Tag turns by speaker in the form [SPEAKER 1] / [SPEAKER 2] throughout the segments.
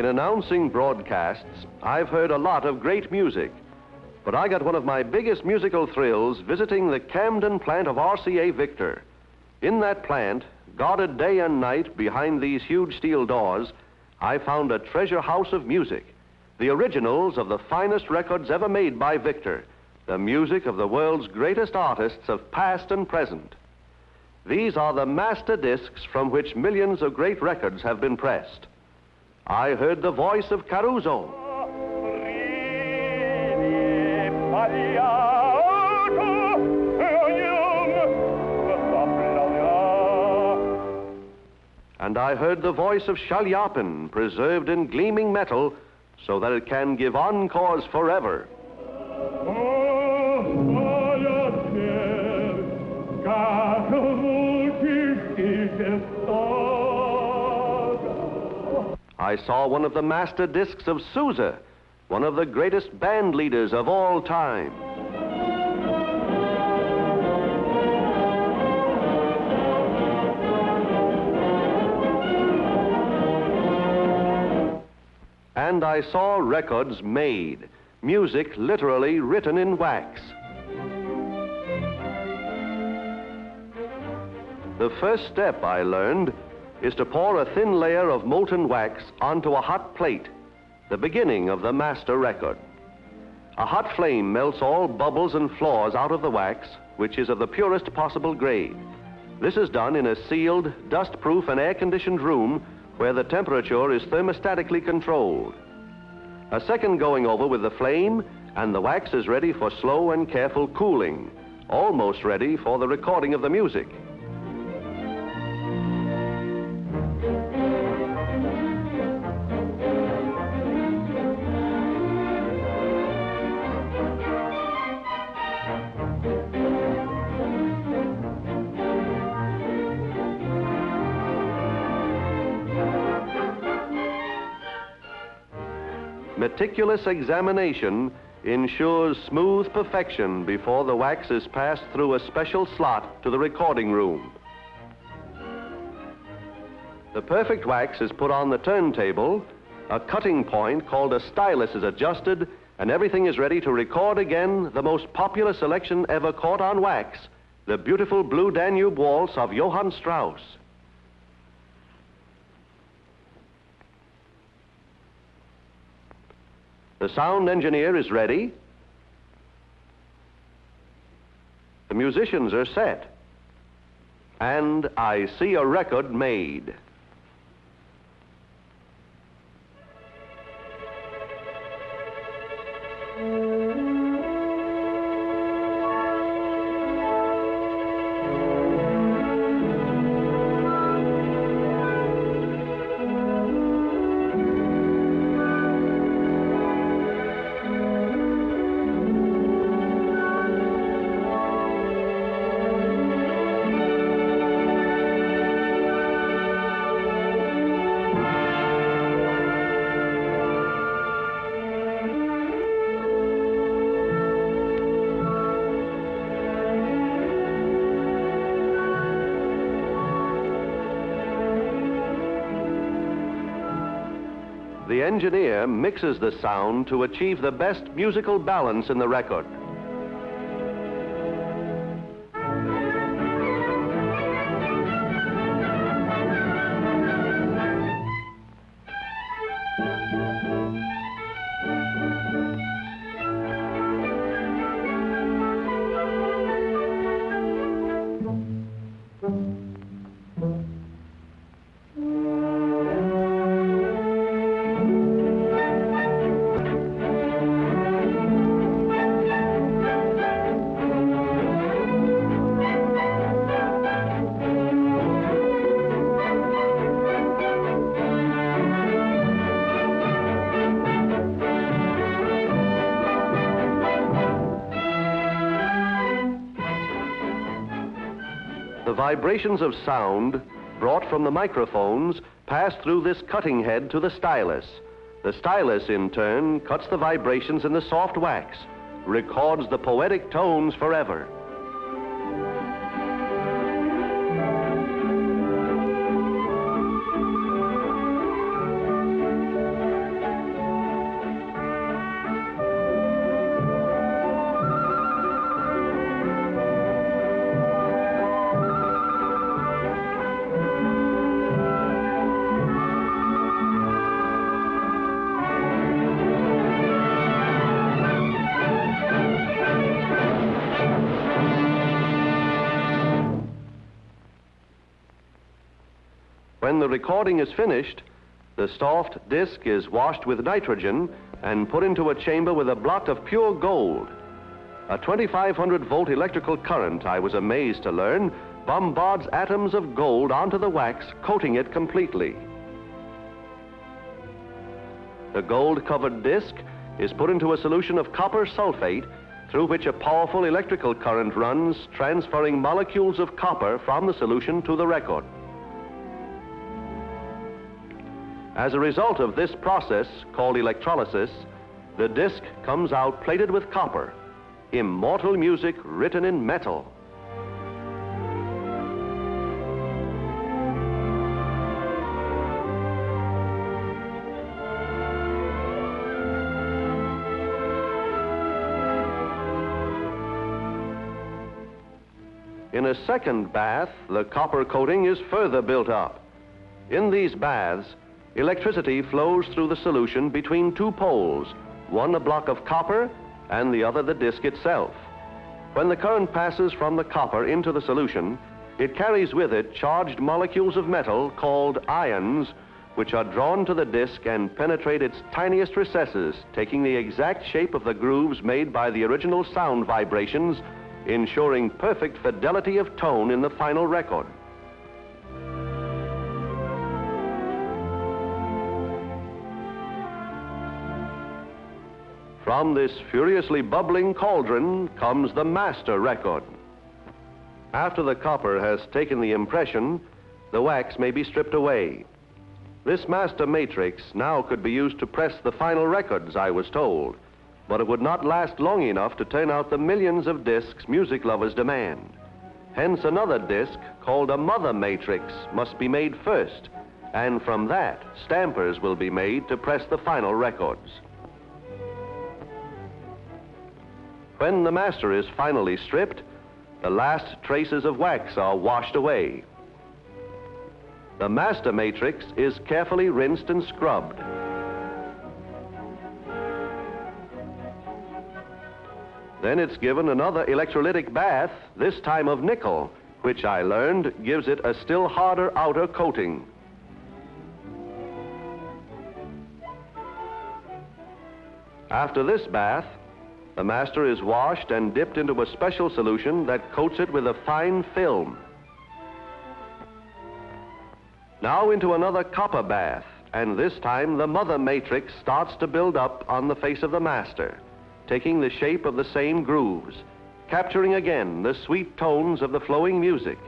[SPEAKER 1] In announcing broadcasts, I've heard a lot of great music, but I got one of my biggest musical thrills visiting the Camden plant of RCA Victor. In that plant, guarded day and night behind these huge steel doors, I found a treasure house of music, the originals of the finest records ever made by Victor, the music of the world's greatest artists of past and present. These are the master discs from which millions of great records have been pressed. I heard the voice of Caruso. And I heard the voice of Schellackplatten, preserved in gleaming metal so that it can give encores forever. I saw one of the master discs of Sousa, one of the greatest band leaders of all time. And I saw records made, music literally written in wax. The first step, I learned, is to pour a thin layer of molten wax onto a hot plate, the beginning of the master record. A hot flame melts all bubbles and flaws out of the wax, which is of the purest possible grade. This is done in a sealed, dust-proof and air-conditioned room where the temperature is thermostatically controlled. A second going over with the flame, and the wax is ready for slow and careful cooling, almost ready for the recording of the music. Meticulous examination ensures smooth perfection before the wax is passed through a special slot to the recording room. The perfect wax is put on the turntable, a cutting point called a stylus is adjusted, and everything is ready to record again the most popular selection ever caught on wax, the beautiful Blue Danube Waltz of Johann Strauss. The sound engineer is ready. The musicians are set. And I see a record made. The engineer mixes the sound to achieve the best musical balance in the record. The vibrations of sound brought from the microphones pass through this cutting head to the stylus. The stylus, in turn, cuts the vibrations in the soft wax, records the poetic tones forever. When the recording is finished, the soft disc is washed with nitrogen and put into a chamber with a block of pure gold. A 2500-volt electrical current, I was amazed to learn, bombards atoms of gold onto the wax, coating it completely. The gold-covered disc is put into a solution of copper sulfate, through which a powerful electrical current runs, transferring molecules of copper from the solution to the record. As a result of this process, called electrolysis, the disc comes out plated with copper, immortal music written in metal. In a second bath, the copper coating is further built up. In these baths, electricity flows through the solution between two poles, one a block of copper and the other the disc itself. When the current passes from the copper into the solution, it carries with it charged molecules of metal called ions, which are drawn to the disc and penetrate its tiniest recesses, taking the exact shape of the grooves made by the original sound vibrations, ensuring perfect fidelity of tone in the final record. From this furiously bubbling cauldron comes the master record. After the copper has taken the impression, the wax may be stripped away. This master matrix now could be used to press the final records, I was told, but it would not last long enough to turn out the millions of discs music lovers demand. Hence another disc called a mother matrix must be made first, and from that, stampers will be made to press the final records. When the master is finally stripped, the last traces of wax are washed away. The master matrix is carefully rinsed and scrubbed. Then it's given another electrolytic bath, this time of nickel, which I learned gives it a still harder outer coating. After this bath, the master is washed and dipped into a special solution that coats it with a fine film. Now into another copper bath, and this time the mother matrix starts to build up on the face of the master, taking the shape of the same grooves, capturing again the sweet tones of the flowing music.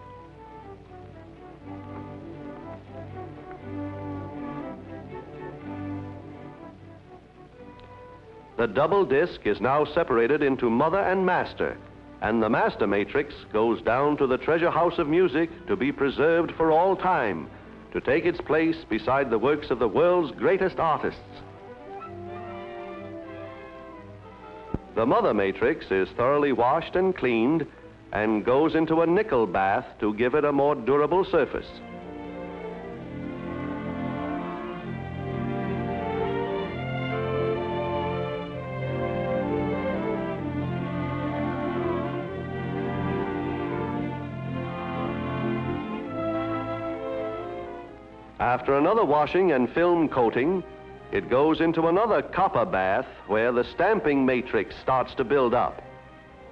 [SPEAKER 1] The double disc is now separated into mother and master, and the master matrix goes down to the treasure house of music to be preserved for all time, to take its place beside the works of the world's greatest artists. The mother matrix is thoroughly washed and cleaned and goes into a nickel bath to give it a more durable surface. After another washing and film coating, it goes into another copper bath where the stamping matrix starts to build up.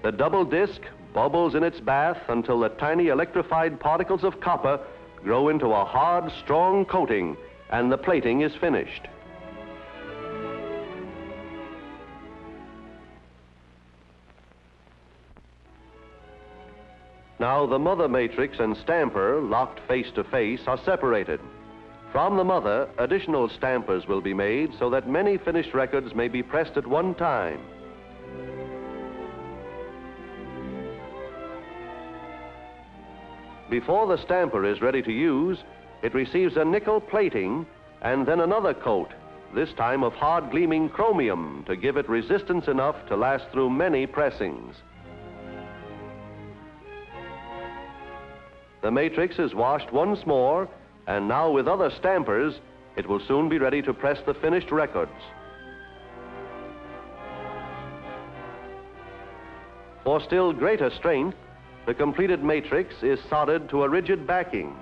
[SPEAKER 1] The double disc bubbles in its bath until the tiny electrified particles of copper grow into a hard, strong coating, and the plating is finished. Now the mother matrix and stamper, locked face to face, are separated. From the mother, additional stampers will be made so that many finished records may be pressed at one time. Before the stamper is ready to use, it receives a nickel plating and then another coat, this time of hard gleaming chromium, to give it resistance enough to last through many pressings. The matrix is washed once more, and now with other stampers, it will soon be ready to press the finished records. For still greater strength, the completed matrix is soldered to a rigid backing.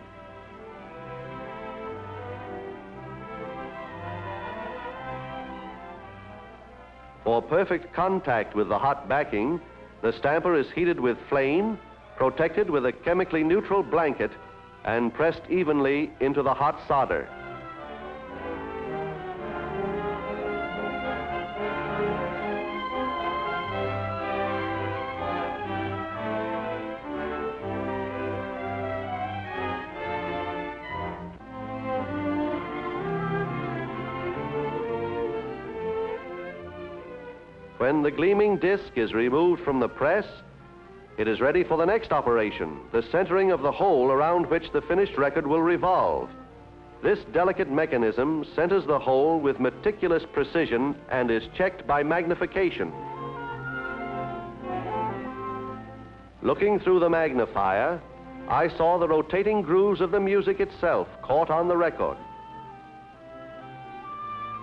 [SPEAKER 1] For perfect contact with the hot backing, the stamper is heated with flame, protected with a chemically neutral blanket, and pressed evenly into the hot solder. When the gleaming disc is removed from the press, it is ready for the next operation, the centering of the hole around which the finished record will revolve. This delicate mechanism centers the hole with meticulous precision and is checked by magnification. Looking through the magnifier, I saw the rotating grooves of the music itself caught on the record.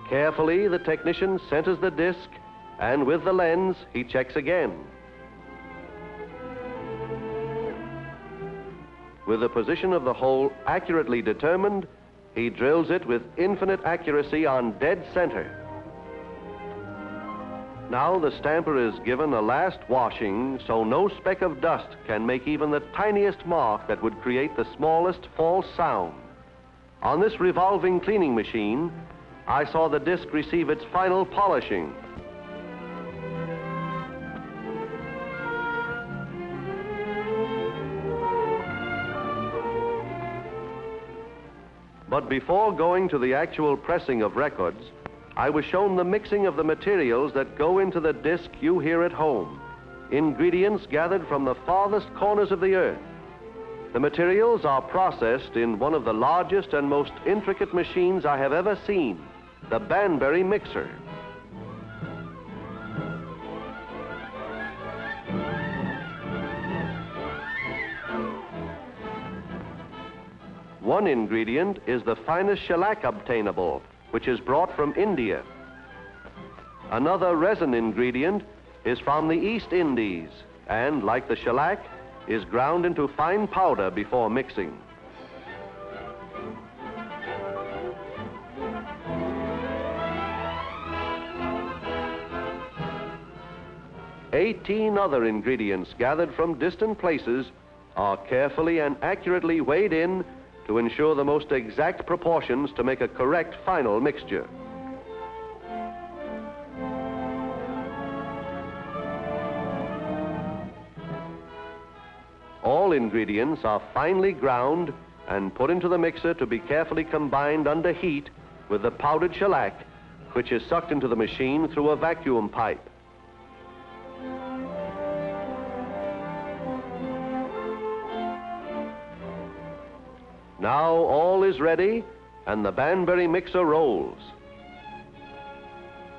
[SPEAKER 1] Carefully, the technician centers the disc, and with the lens, he checks again. With the position of the hole accurately determined, he drills it with infinite accuracy on dead center. Now the stamper is given a last washing so no speck of dust can make even the tiniest mark that would create the smallest false sound. On this revolving cleaning machine, I saw the disc receive its final polishing. But before going to the actual pressing of records, I was shown the mixing of the materials that go into the disc you hear at home, ingredients gathered from the farthest corners of the earth. The materials are processed in one of the largest and most intricate machines I have ever seen, the Banbury mixer. One ingredient is the finest shellac obtainable, which is brought from India. Another resin ingredient is from the East Indies and, like the shellac, is ground into fine powder before mixing. "18 other ingredients gathered from distant places are carefully and accurately weighed in to ensure the most exact proportions to make a correct final mixture. All ingredients are finely ground and put into the mixer to be carefully combined under heat with the powdered shellac, which is sucked into the machine through a vacuum pipe. Now all is ready, and the Banbury mixer rolls.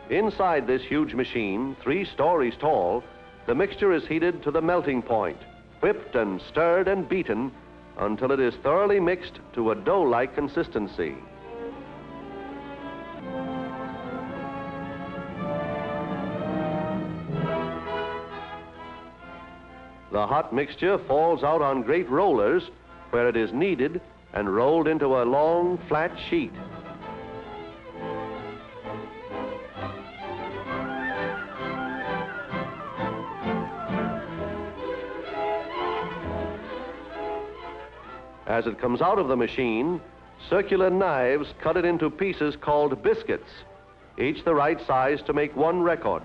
[SPEAKER 1] Inside this huge machine, 3 stories tall, the mixture is heated to the melting point, whipped and stirred and beaten until it is thoroughly mixed to a dough-like consistency. The hot mixture falls out on great rollers where it is kneaded and rolled into a long, flat sheet. As it comes out of the machine, circular knives cut it into pieces called biscuits, each the right size to make one record.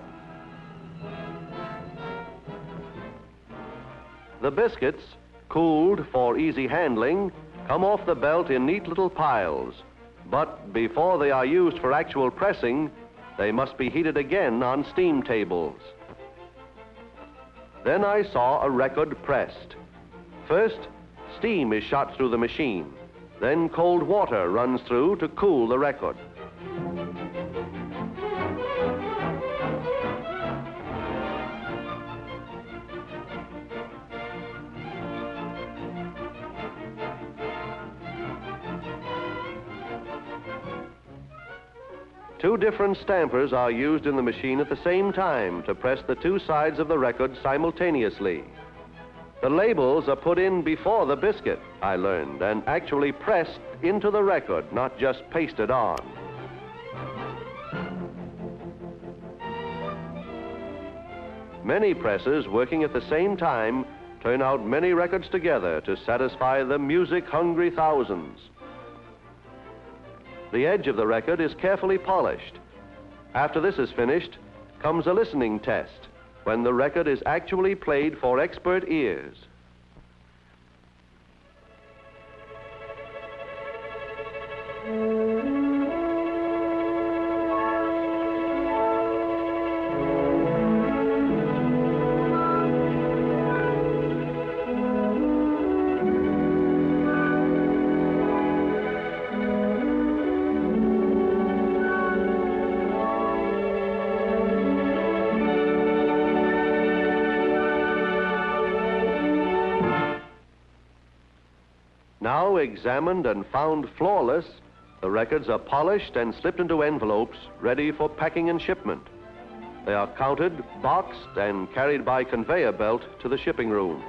[SPEAKER 1] The biscuits, cooled for easy handling, come off the belt in neat little piles, but before they are used for actual pressing, they must be heated again on steam tables. Then I saw a record pressed. First, steam is shot through the machine. Then cold water runs through to cool the record. Two different stampers are used in the machine at the same time to press the 2 sides of the record simultaneously. The labels are put in before the biscuit, I learned, and actually pressed into the record, not just pasted on. Many presses working at the same time turn out many records together to satisfy the music-hungry thousands. The edge of the record is carefully polished. After this is finished, comes a listening test, when the record is actually played for expert ears. Now examined and found flawless, the records are polished and slipped into envelopes ready for packing and shipment. They are counted, boxed, and carried by conveyor belt to the shipping room.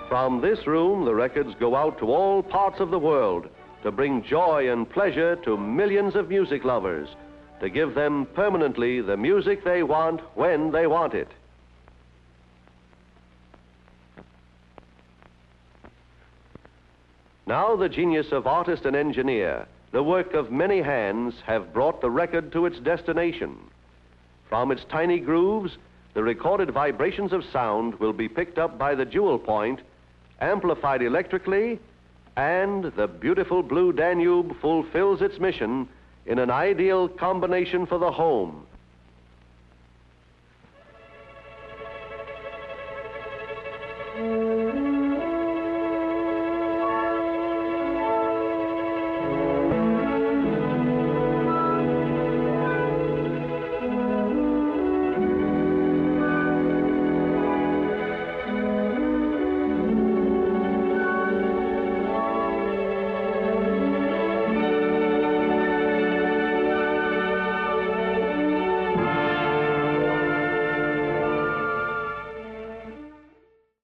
[SPEAKER 1] From this room, the records go out to all parts of the world to bring joy and pleasure to millions of music lovers, to give them permanently the music they want when they want it. Now the genius of artist and engineer, the work of many hands, have brought the record to its destination. From its tiny grooves, the recorded vibrations of sound will be picked up by the jewel point, amplified electrically, and the beautiful blue Danube fulfills its mission in an ideal combination for the home,